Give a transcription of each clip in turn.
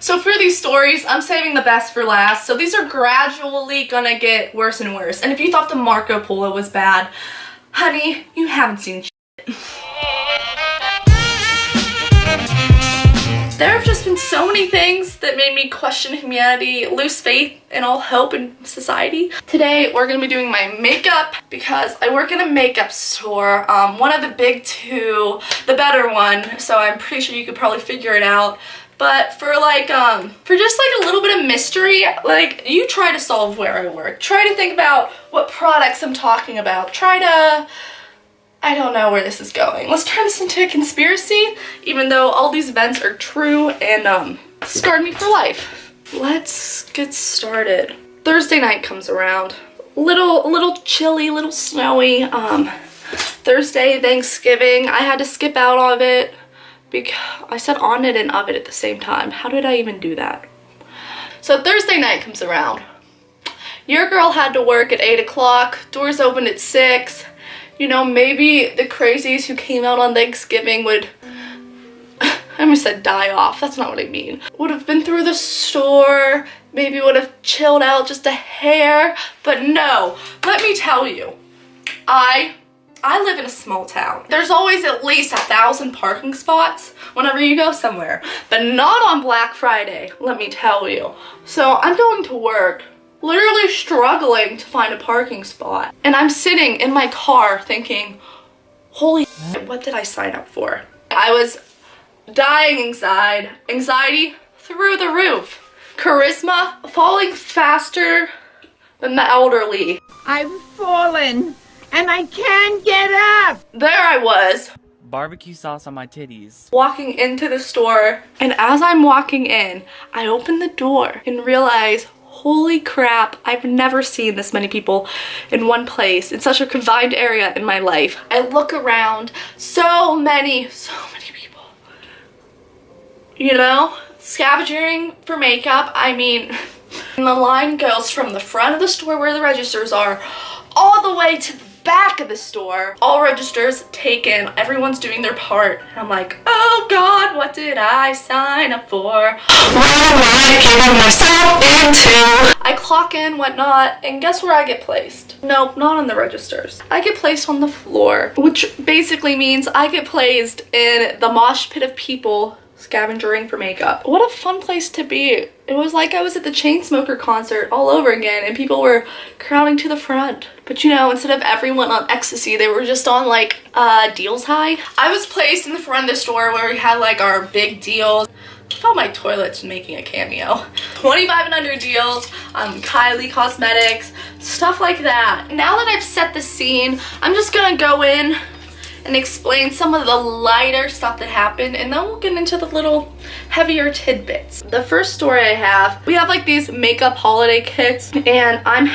So for these stories, I'm saving the best for last. So these are gradually gonna get worse and worse. And if you thought the Marco Polo was bad, honey, you haven't seen shit. There have just been so many things that made me question humanity, lose faith and all hope in society. Today, we're gonna be doing my makeup because I work in a makeup store. One of the big two, the better one, so I'm pretty sure you could probably figure it out. But for just like a little bit of mystery, like you try to solve where I work. Try to think about what products I'm talking about. Try to, I don't know where this is going. Let's turn this into a conspiracy, even though all these events are true and scarred me for life. Let's get started. Thursday night comes around. A little chilly, little snowy. Thursday, Thanksgiving. I had to skip out of it because I said on it and of it at the same time. How did I even do that? So Thursday night comes around. Your girl had to work at 8 o'clock. Doors opened at 6. You know, maybe the crazies who came out on Thanksgiving would, I almost said die off, that's not what I mean. Would have been through the store, maybe would have chilled out just a hair, but no, let me tell you, I live in a small town. There's always at least 1,000 parking spots whenever you go somewhere, but not on Black Friday, let me tell you. So I'm going to work, literally struggling to find a parking spot. And I'm sitting in my car thinking, holy shit, what did I sign up for? I was dying inside. Anxiety through the roof. Charisma falling faster than the elderly. I've fallen and I can't get up. There I was. Barbecue sauce on my titties. Walking into the store, and as I'm walking in, I open the door and realize, holy crap, I've never seen this many people in one place, in such a confined area in my life. I look around, so many people. You know, scavenging for makeup. I mean, and the line goes from the front of the store where the registers are, all the way to the back of the store. All registers taken, everyone's doing their part. And I'm like, oh God, what did I sign up for? What am I getting myself into? I clock in, whatnot, and guess where I get placed? Nope, not on the registers. I get placed on the floor, which basically means I get placed in the mosh pit of people scavenging for makeup. What a fun place to be. It was like I was at the Chainsmoker concert all over again and people were crowding to the front. But you know, instead of everyone on ecstasy, they were just on like deals high. I was placed in the front of the store where we had like our big deals. I felt my toilet's making a cameo. 25 and under deals, Kylie Cosmetics, stuff like that. Now that I've set the scene, I'm just gonna go in and explain some of the lighter stuff that happened, and then we'll get into the little heavier tidbits. The first story I have, we have like these makeup holiday kits, and I'm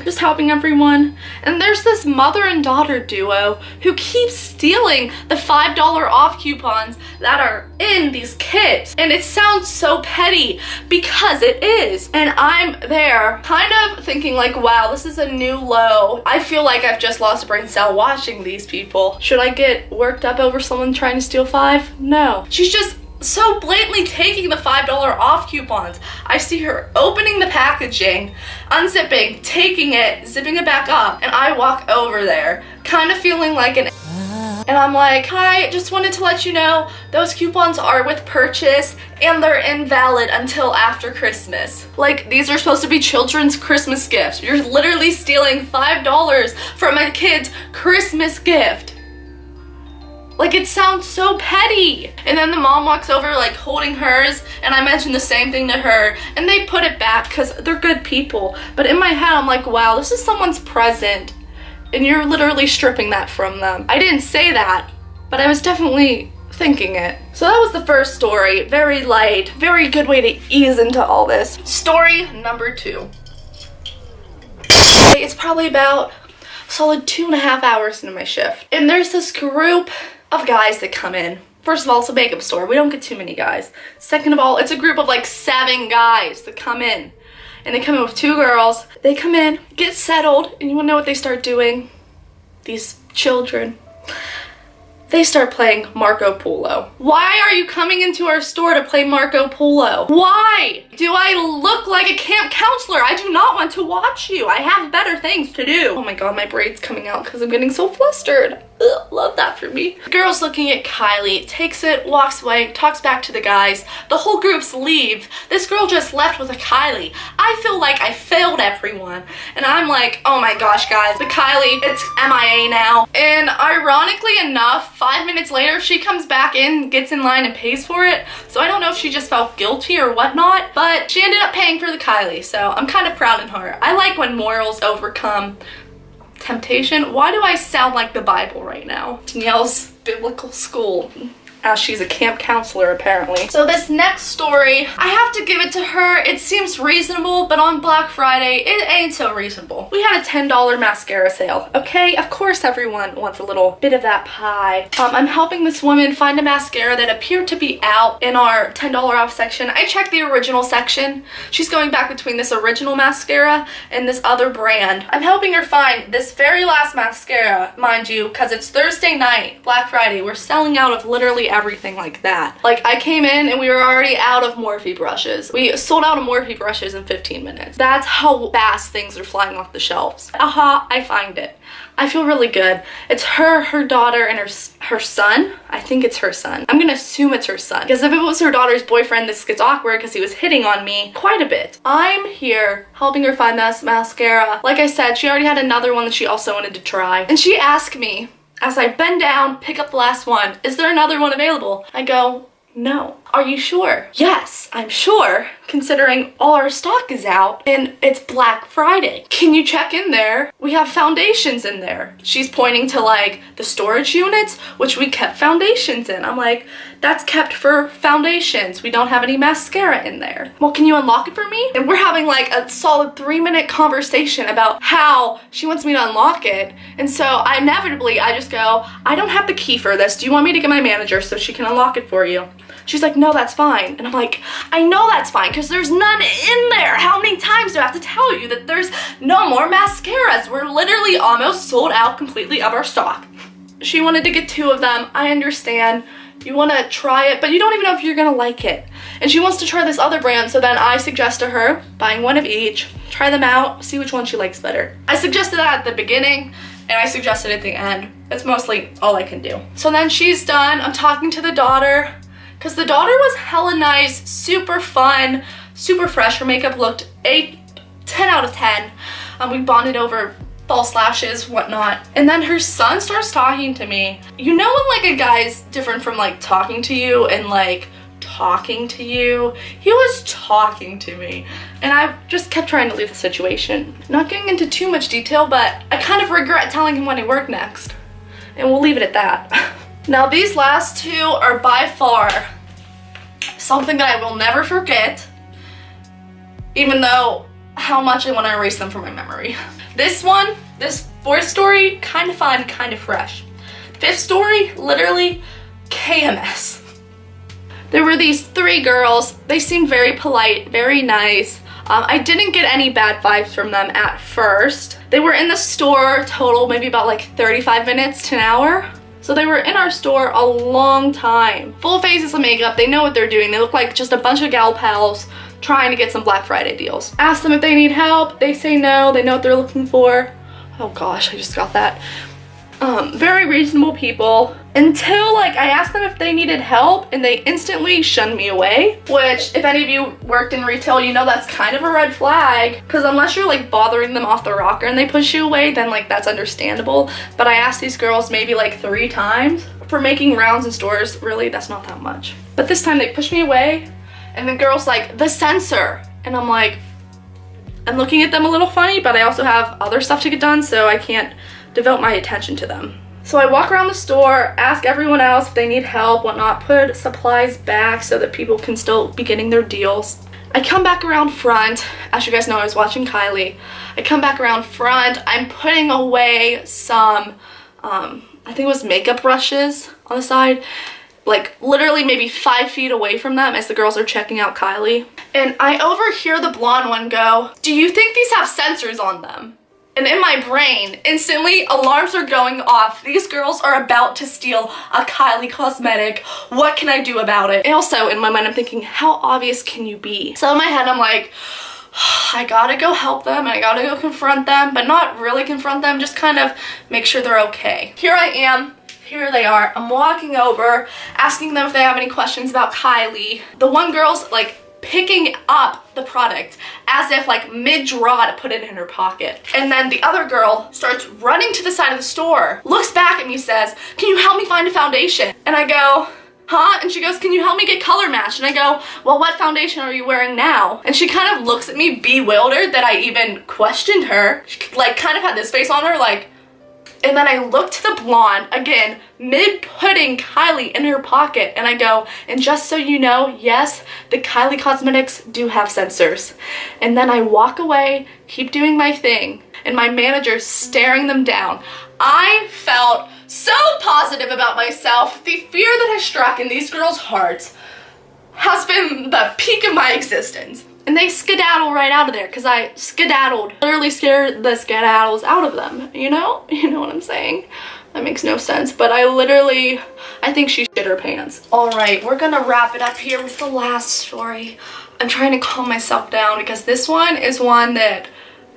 just helping everyone, and there's this mother and daughter duo who keeps stealing the $5 off coupons that are in these kits, and it sounds so petty because it is, and I'm there kind of thinking like, wow, this is a new low. I feel like I've just lost a brain cell watching these people. Should I get worked up over someone trying to steal $5? No. She's just so blatantly taking the $5 off coupons. I see her opening the packaging, unzipping, taking it, zipping it back up, and I walk over there, kind of feeling like an and I'm like, hi, just wanted to let you know those coupons are with purchase and they're invalid until after Christmas. Like, these are supposed to be children's Christmas gifts. You're literally stealing $5 from a kid's Christmas gift. Like, it sounds so petty. And then the mom walks over like holding hers, and I mentioned the same thing to her, and they put it back because they're good people. But in my head, I'm like, wow, this is someone's present, and you're literally stripping that from them. I didn't say that, but I was definitely thinking it. So that was the first story. Very light, very good way to ease into all this. Story number 2. It's probably about a solid 2.5 hours into my shift, and there's this group of guys that come in. First of all, it's a makeup store. We don't get too many guys. Second of all, it's a group of like 7 guys that come in. And they come in with 2 girls. They come in, get settled, and you wanna know what they start doing? These children. They start playing Marco Polo. Why are you coming into our store to play Marco Polo? Why? Do I look like a camp counselor? I do not want to watch you. I have better things to do. Oh my god, my braid's coming out because I'm getting so flustered. Ugh, love that for me. The girl's looking at Kylie, takes it, walks away, talks back to the guys. The whole group's leave. This girl just left with a Kylie. I feel like I failed everyone. And I'm like, oh my gosh, guys, the Kylie, it's MIA now. And ironically enough, 5 minutes later, she comes back in, gets in line and pays for it. So I don't know if she just felt guilty or whatnot, but she ended up paying for the Kylie. So I'm kind of proud of her. I like when morals overcome temptation. Why do I sound like the Bible right now? Danielle's biblical school. As she's a camp counselor apparently. So this next story, I have to give it to her. It seems reasonable, but on Black Friday, it ain't so reasonable. We had a $10 mascara sale, okay? Of course everyone wants a little bit of that pie. I'm helping this woman find a mascara that appeared to be out in our $10 off section. I checked the original section. She's going back between this original mascara and this other brand. I'm helping her find this very last mascara, mind you, because it's Thursday night, Black Friday. We're selling out of literally everything like that. Like, I came in and we were already out of Morphe brushes. We sold out of Morphe brushes in 15 minutes. That's how fast things are flying off the shelves. Aha, I find it. I feel really good. It's her daughter, and her son. I think it's her son. I'm gonna assume it's her son, because if it was her daughter's boyfriend, this gets awkward because he was hitting on me quite a bit. I'm here helping her find this mascara. Like I said, she already had another one that she also wanted to try. And she asked me, as I bend down, pick up the last one, is there another one available? I go, no. Are you sure? Yes, I'm sure, considering all our stock is out and it's Black Friday. Can you check in there? We have foundations in there. She's pointing to like the storage units, which we kept foundations in. I'm like, that's kept for foundations. We don't have any mascara in there. Well, can you unlock it for me? And we're having like a solid 3-minute conversation about how she wants me to unlock it. And so inevitably I just go, I don't have the key for this. Do you want me to get my manager so she can unlock it for you? She's like, no, that's fine. And I'm like, I know that's fine because there's none in there. How many times do I have to tell you that there's no more mascaras? We're literally almost sold out completely of our stock. She wanted to get 2 of them. I understand. You want to try it, but you don't even know if you're going to like it. And she wants to try this other brand, so then I suggest to her buying 1 of each, try them out, see which one she likes better. I suggested that at the beginning, and I suggested at the end. That's mostly all I can do. So then she's done. I'm talking to the daughter, because the daughter was hella nice, super fun, super fresh. Her makeup looked 10 out of 10. We bonded over false lashes, whatnot. And then her son starts talking to me. You know when like a guy's different from like talking to you and like talking to you? He was talking to me. And I just kept trying to leave the situation. Not getting into too much detail, but I kind of regret telling him when I work next. And we'll leave it at that. Now these last 2 are by far something that I will never forget, even though how much I want to erase them from my memory. This one, this 4th story, kind of fun, kind of fresh. 5th story, literally KMS. There were these 3 girls. They seemed very polite, very nice. I didn't get any bad vibes from them at first. They were in the store total maybe about like 35 minutes to an hour. So they were in our store a long time. Full faces of makeup, they know what they're doing. They look like just a bunch of gal pals trying to get some Black Friday deals. Ask them if they need help, they say no, they know what they're looking for. Oh gosh, I just got that. Very reasonable people, until like I asked them if they needed help and they instantly shunned me away, which if any of you worked in retail, you know that's kind of a red flag, because unless you're like bothering them off the rocker and they push you away, then like that's understandable. But I asked these girls maybe like 3 times. For making rounds in stores, really, that's not that much. But this time they pushed me away, and the girl's like, the sensor, and I'm like, I'm looking at them a little funny, but I also have other stuff to get done, so I can't devote my attention to them. So I walk around the store, ask everyone else if they need help, whatnot, put supplies back so that people can still be getting their deals. I come back around front. As you guys know, I was watching Kylie. I come back around front. I'm putting away some, I think it was makeup brushes on the side, like literally maybe 5 feet away from them as the girls are checking out Kylie. And I overhear the blonde one go, "Do you think these have sensors on them?" And in my brain, instantly, alarms are going off. These girls are about to steal a Kylie cosmetic. What can I do about it? And also, in my mind, I'm thinking, how obvious can you be? So in my head, I'm like, I gotta go help them, and I gotta go confront them, but not really confront them, just kind of make sure they're okay. Here I am. Here they are. I'm walking over, asking them if they have any questions about Kylie. The one girl's like picking up the product as if like mid-draw to put it in her pocket. And then the other girl starts running to the side of the store, looks back at me, says, "Can you help me find a foundation?" And I go, "Huh?" And she goes, "Can you help me get color matched?" And I go, "Well, what foundation are you wearing now?" And she kind of looks at me bewildered that I even questioned her. She like kind of had this face on her like, and then I look to the blonde, again, mid-putting Kylie in her pocket, and I go, "And just so you know, yes, the Kylie cosmetics do have sensors." And then I walk away, keep doing my thing, and my manager's staring them down. I felt so positive about myself. The fear that has struck in these girls' hearts has been the peak of my existence. And they skedaddle right out of there because I skedaddled, literally scared the skedaddles out of them, you know? You know what I'm saying? That makes no sense, but I think she shit her pants. All right, we're gonna wrap it up here with the last story. I'm trying to calm myself down because this one is one that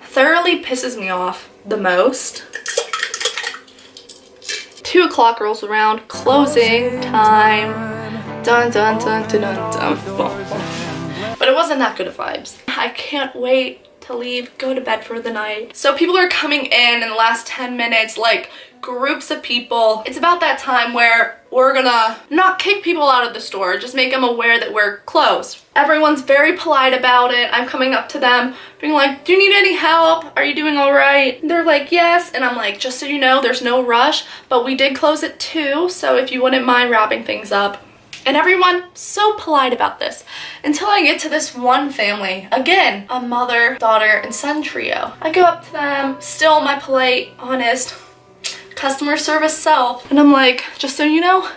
thoroughly pisses me off the most. 2 o'clock rolls around, closing time. Dun dun dun dun dun dun. But it wasn't that good of vibes. I can't wait to leave, go to bed for the night. So people are coming in the last 10 minutes, like groups of people. It's about that time where we're gonna not kick people out of the store, just make them aware that we're closed. Everyone's very polite about it. I'm coming up to them, being like, "Do you need any help? Are you doing all right?" They're like, "Yes." And I'm like, "Just so you know, there's no rush, but we did close at 2, so if you wouldn't mind wrapping things up." And everyone so polite about this until I get to this one family. Again, a mother, daughter, and son trio. I go up to them, still my polite, honest, customer service self. And I'm like, "Just so you know,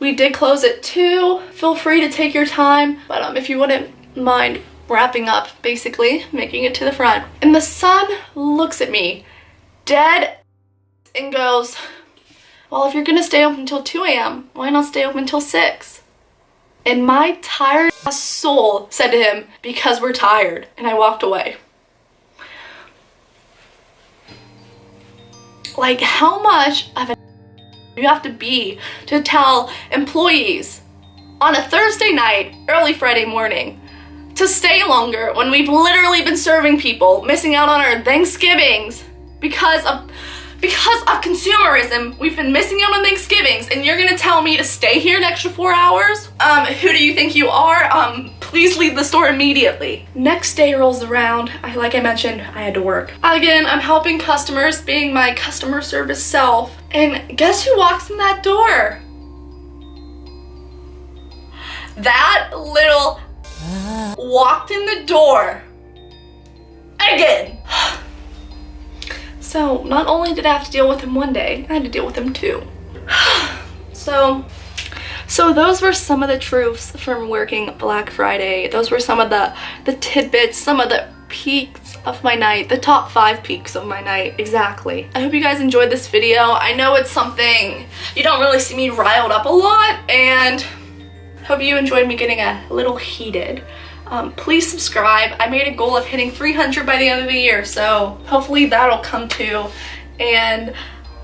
we did close at 2. Feel free to take your time. But if you wouldn't mind wrapping up, basically, making it to the front." And the son looks at me dead and goes, "Well, if you're gonna stay open until 2 a.m., why not stay open until 6? And my tired soul said to him, "Because we're tired." And I walked away. Like, how much of a you have to be to tell employees on a Thursday night, early Friday morning, to stay longer when we've literally been serving people, missing out on our Thanksgivings because of consumerism. We've been missing out on Thanksgivings, and you're gonna tell me to stay here an extra 4 hours? Who do you think you are? Please leave the store immediately. Next day rolls around. Like I mentioned, I had to work. Again, I'm helping customers, being my customer service self. And guess who walks in that door? That little walked in the door again. So not only did I have to deal with him one day, I had to deal with him 2. So those were some of the truths from working Black Friday. Those were some of the tidbits, some of the peaks of my night, the top 5 peaks of my night, exactly. I hope you guys enjoyed this video. I know it's something you don't really see me riled up a lot, and hope you enjoyed me getting a little heated. Please subscribe. I made a goal of hitting 300 by the end of the year, so hopefully that'll come too. And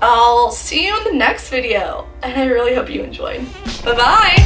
I'll see you in the next video, and I really hope you enjoyed. Bye-bye!